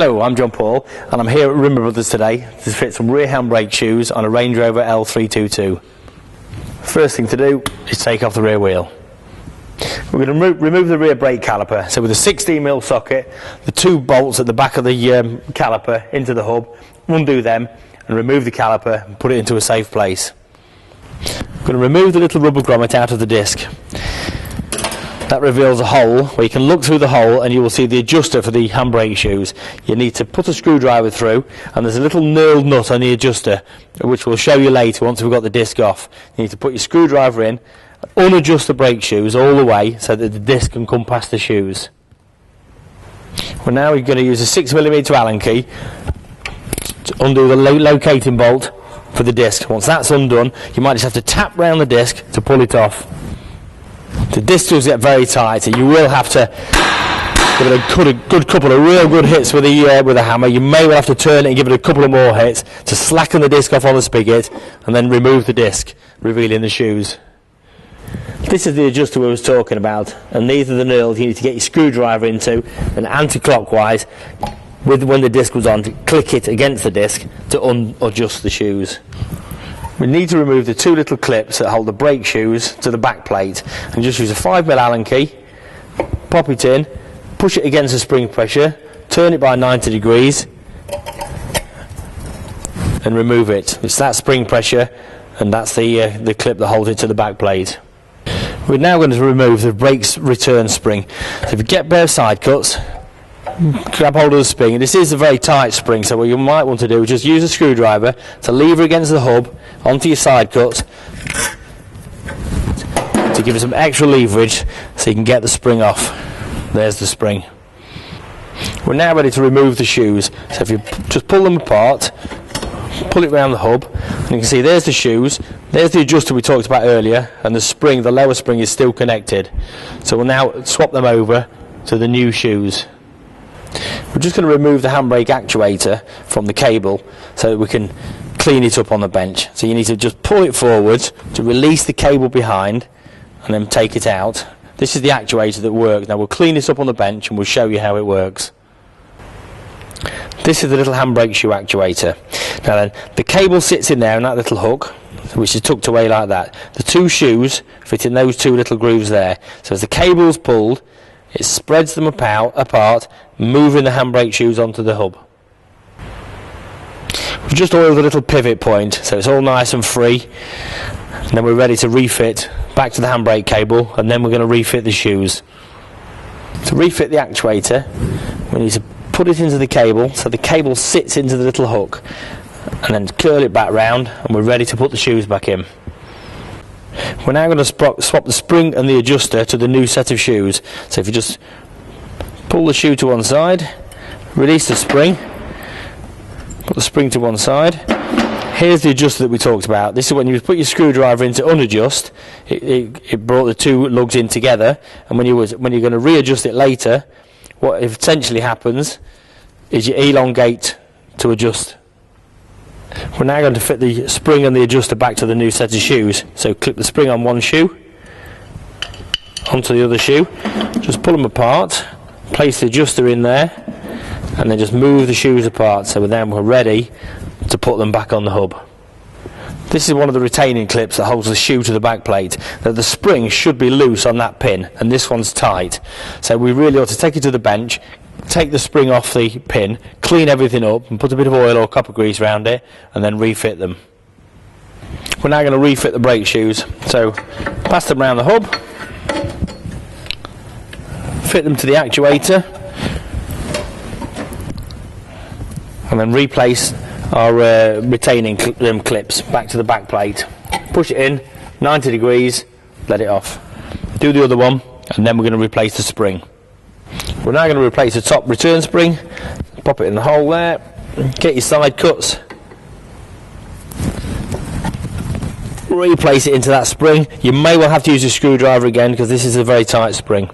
Hello, I'm John Paul and I'm here at Rimmer Brothers today to fit some rear handbrake shoes on a Range Rover L322. First thing to do is take off the rear wheel. We're going to remove the rear brake caliper. So with a 16mm socket, the two bolts at the back of the caliper into the hub, undo them and remove the caliper and put it into a safe place. I'm going to remove the little rubber grommet out of the disc. That reveals a hole where you can look through the hole and you will see the adjuster for the handbrake shoes. You need to put a screwdriver through, and there's a little knurled nut on the adjuster which we'll show you later once we've got the disc off. You need to put your screwdriver in, unadjust the brake shoes all the way so that the disc can come past the shoes. Well, now we're going to use a 6mm Allen key to undo the locating bolt for the disc. Once that's undone, you might just have to tap round the disc to pull it off. The disc does get very tight, so you will have to give it a good couple of real good hits with a hammer. You may well have to turn it and give it a couple of more hits to slacken the disc off on the spigot and then remove the disc, revealing the shoes. This is the adjuster we was talking about, and these are the knurls you need to get your screwdriver into, and anti-clockwise when the disc was on, to click it against the disc to adjust the shoes. We need to remove the two little clips that hold the brake shoes to the back plate, and just use a 5mm Allen key, pop it in, push it against the spring pressure, turn it by 90 degrees and remove it. It's that spring pressure, and that's the clip that holds it to the back plate. We're now going to remove the brake's return spring. So if you get bare side cuts, grab hold of the spring. This is a very tight spring, so what you might want to do is just use a screwdriver to lever against the hub onto your side cuts to give it some extra leverage so you can get the spring off. There's the spring. We're now ready to remove the shoes. So if you just pull them apart, pull it around the hub, and you can see there's the shoes, there's the adjuster we talked about earlier, and the spring, the lower spring, is still connected. So we'll now swap them over to the new shoes. We're just going to remove the handbrake actuator from the cable so that we can clean it up on the bench. So you need to just pull it forwards to release the cable behind and then take it out. This is the actuator that works. Now we'll clean this up on the bench and we'll show you how it works. This is the little handbrake shoe actuator. Now then, the cable sits in there in that little hook, which is tucked away like that. The two shoes fit in those two little grooves there. So as the cable's pulled, it spreads them apart, moving the handbrake shoes onto the hub. We've just oiled the little pivot point, so it's all nice and free. And then we're ready to refit back to the handbrake cable, and then we're going to refit the shoes. To refit the actuator, we need to put it into the cable, so the cable sits into the little hook, and then curl it back round, and we're ready to put the shoes back in. We're now going to swap the spring and the adjuster to the new set of shoes. So if you just pull the shoe to one side, release the spring, put the spring to one side. Here's the adjuster that we talked about. This is when you put your screwdriver in to unadjust, it brought the two lugs in together, and when you're going to readjust it later, what essentially happens is you elongate to adjust. We're now going to fit the spring and the adjuster back to the new set of shoes. So clip the spring on one shoe, onto the other shoe, just pull them apart, place the adjuster in there, and then just move the shoes apart, so then we're ready to put them back on the hub. This is one of the retaining clips that holds the shoe to the back plate. Now the spring should be loose on that pin, and this one's tight. So we really ought to take it to the bench, take the spring off the pin, clean everything up and put a bit of oil or copper grease around it, and then refit them. We're now going to refit the brake shoes. So pass them around the hub, fit them to the actuator, and then replace our retaining clips back to the back plate. Push it in 90 degrees, let it off. Do the other one, and then we're going to replace the spring. We're now going to replace the top return spring, pop it in the hole there, get your side cuts, replace it into that spring. You may well have to use a screwdriver again because this is a very tight spring.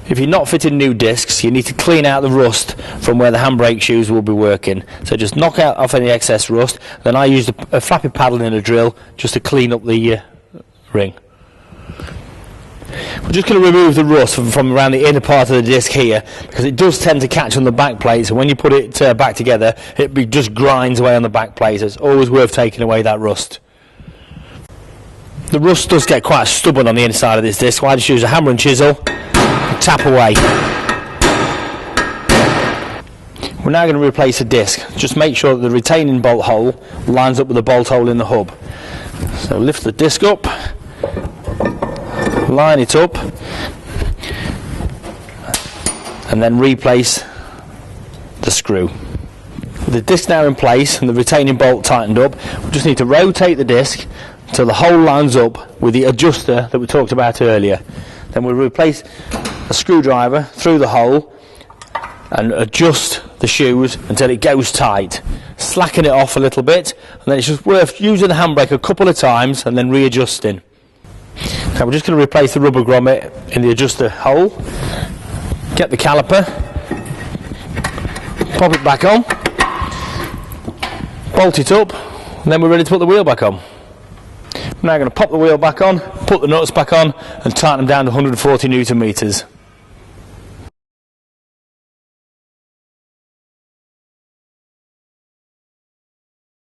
If you're not fitting new discs, you need to clean out the rust from where the handbrake shoes will be working. So just knock off any excess rust. Then I used a flappy paddle and a drill just to clean up the ring. We're just going to remove the rust from around the inner part of the disc here, because it does tend to catch on the back plate, so when you put it back together it just grinds away on the back plate. So it's always worth taking away that rust. The rust does get quite stubborn on the inside of this disc, so I just use a hammer and chisel and tap away. We're now going to replace the disc. Just make sure that the retaining bolt hole lines up with the bolt hole in the hub. So lift the disc up, line it up, and then replace the screw. With the disc now in place and the retaining bolt tightened up, we just need to rotate the disc until the hole lines up with the adjuster that we talked about earlier. Then we'll replace a screwdriver through the hole and adjust the shoes until it goes tight. Slacken it off a little bit, and then it's just worth using the handbrake a couple of times and then readjusting. Now we're just going to replace the rubber grommet in the adjuster hole. Get the caliper, pop it back on, bolt it up, and then we're ready to put the wheel back on. I'm now going to pop the wheel back on, put the nuts back on, and tighten them down to 140 Newton meters.